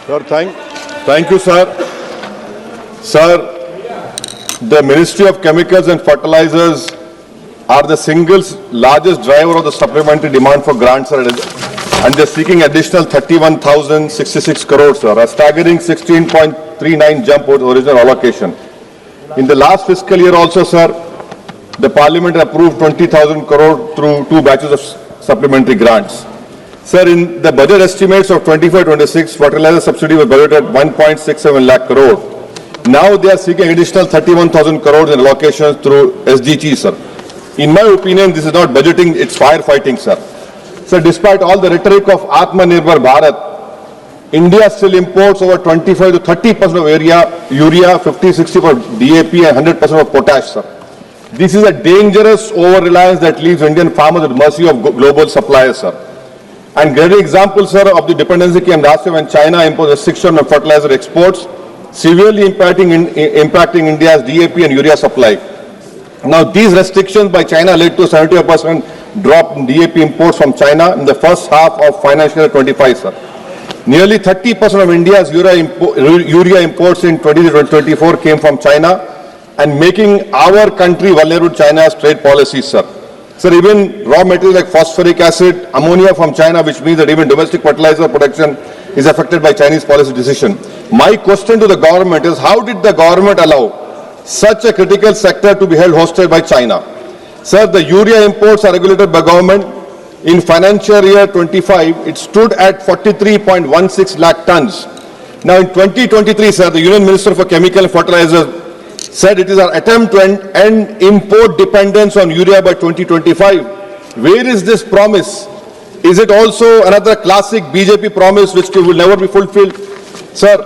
Sir, thank you, sir. Sir, the Ministry of Chemicals and Fertilizers are the single largest driver of the supplementary demand for grants, sir, and they're seeking additional 31,066 crores, sir, a staggering 16.39 jump over the original allocation. In the last fiscal year also, sir, the Parliament approved 20,000 crore through 2 batches of supplementary grants. Sir, in the budget estimates of 25-26, fertilizer subsidy was budgeted at 1.67 lakh crore. Now they are seeking additional 31,000 crores in allocations through SDG, sir. In my opinion, this is not budgeting, it's firefighting, sir. So despite all the rhetoric of Atmanirbhar Bharat, India still imports over 25 to 30% of urea, 50-60% for DAP and 100% of potash, sir. This is a dangerous over-reliance that leaves Indian farmers at the mercy of global suppliers, sir. And great example, sir, of the dependency came last year when China imposed restriction on fertilizer exports, severely impacting India's DAP and urea supply. Now, these restrictions by China led to a 75% drop in DAP imports from China in the first half of financial year 25, sir. Nearly 30% of India's urea imports in 2024 came from China, and making our country vulnerable to China's trade policies, sir. Sir, even raw materials like phosphoric acid, ammonia from China, which means that even domestic fertilizer production is affected by Chinese policy decision. My question to the government is, how did the government allow such a critical sector to be held hostage by China? Sir, the urea imports are regulated by government. In financial year 25, it stood at 43.16 lakh tons. Now in 2023, sir, the Union Minister for Chemical and Fertilizers said it is our attempt to end import dependence on urea by 2025. Where is this promise? Is it also another classic BJP promise which will never be fulfilled? Sir,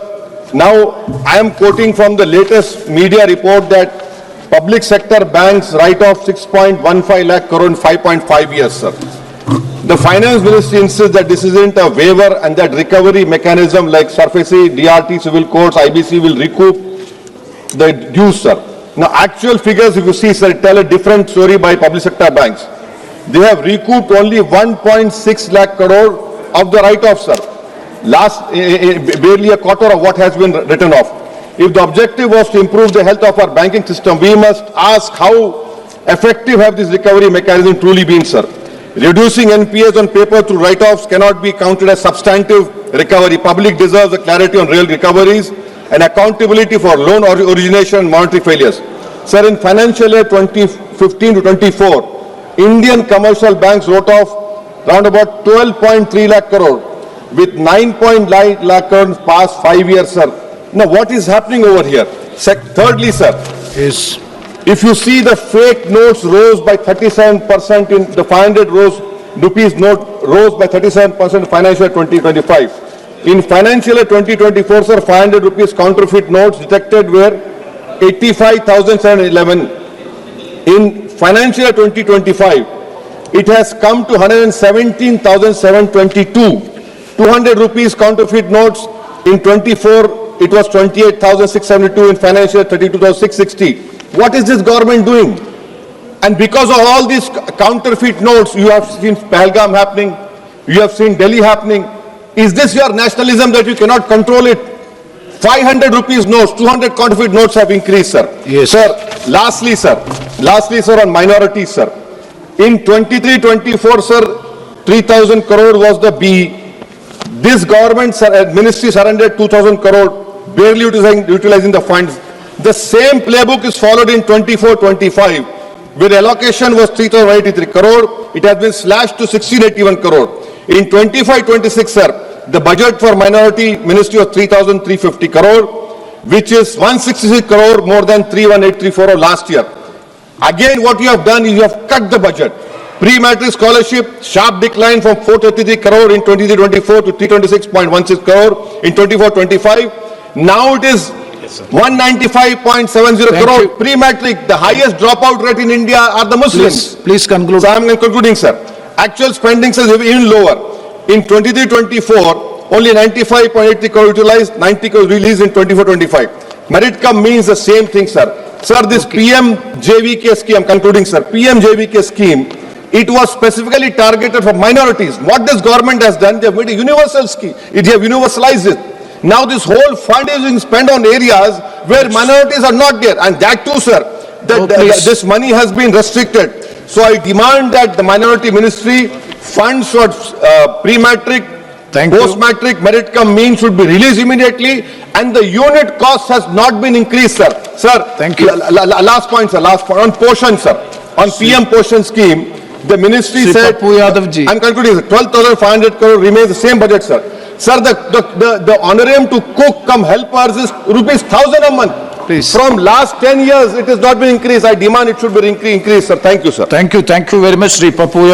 now I am quoting from the latest media report that public sector banks write off 6.15 lakh crore in 5.5 years, sir. The Finance Ministry insists that this isn't a waiver and that recovery mechanism like SARFAESI, DRT, civil courts, IBC will recoup the dues, sir. Now, actual figures, if you see, sir, tell a different story by public sector banks. They have recouped only 1.6 lakh crore of the write-off, sir. Barely a quarter of what has been written off. If the objective was to improve the health of our banking system, we must ask how effective have this recovery mechanism truly been, sir. Reducing NPAs on paper through write-offs cannot be counted as substantive recovery. Public deserves a clarity on real recoveries and accountability for loan origination and monetary failures. Sir, in financial year 2015 to 24, Indian commercial banks wrote off around about 12.3 lakh crore with 9.9 lakh crore past 5 years, sir. Now, what is happening over here? Thirdly, sir, yes. If you see the fake notes rose by 37% in the 500 rupees note rose by 37% in financial year 2025. In financial year 2024, sir, 500 rupees counterfeit notes detected were 85,711. In financial year 2025, it has come to 117,722. 200 rupees counterfeit notes in 24, it was 28,672. In financial year 32,660. What is this government doing? And because of all these counterfeit notes, you have seen Pahalgam happening, you have seen Delhi happening. Is this your nationalism that you cannot control it? 500 rupees notes, 200 counterfeit notes have increased, sir. Yes. Sir, lastly, sir, on minorities, sir. In 23-24, sir, 3,000 crore was the B. This government, sir, ministry surrendered 2,000 crore, barely utilizing the funds. The same playbook is followed in 24-25, where allocation was 3,183 crore. It has been slashed to 1,681 crore. In 25-26, sir, the budget for minority ministry was 3,350 crore, which is 166 crore more than 3,1834 last year. Again, what you have done is you have cut the budget. Pre-matric scholarship, sharp decline from 433 crore in 23-24 to 326.16 crore in 24-25. Now it is 195.70 crore. Pre-matric, the highest dropout rate in India are the Muslims. Please conclude. So I am concluding, sir. Actual spending is even lower. In 23-24, only 95.80 crore utilized, 90 crore released in 24-25. Merit come means the same thing, sir. Sir, this PM-JVK scheme, I'm concluding, sir. PM-JVK scheme, it was specifically targeted for minorities. What this government has done, they have made a universal scheme. They have universalized it. Now this whole fund is being spent on areas where minorities are not there, and that too, sir, this money has been restricted. So I demand that the minority ministry funds for pre-matric, post-matric, merit cum mean should be released immediately, and the unit cost has not been increased, sir. Sir, thank you. Last point, sir. Last point on Poshan, sir. On PM Poshan scheme, the ministry said, I'm concluding, 12,500 crore remains the same budget, sir. Sir, the honorarium to cook come helpers is rupees 1,000 a month. Please. From last 10 years, it has not been increased. I demand it should be increased, sir. Thank you, sir. Thank you very much, Sri Papu.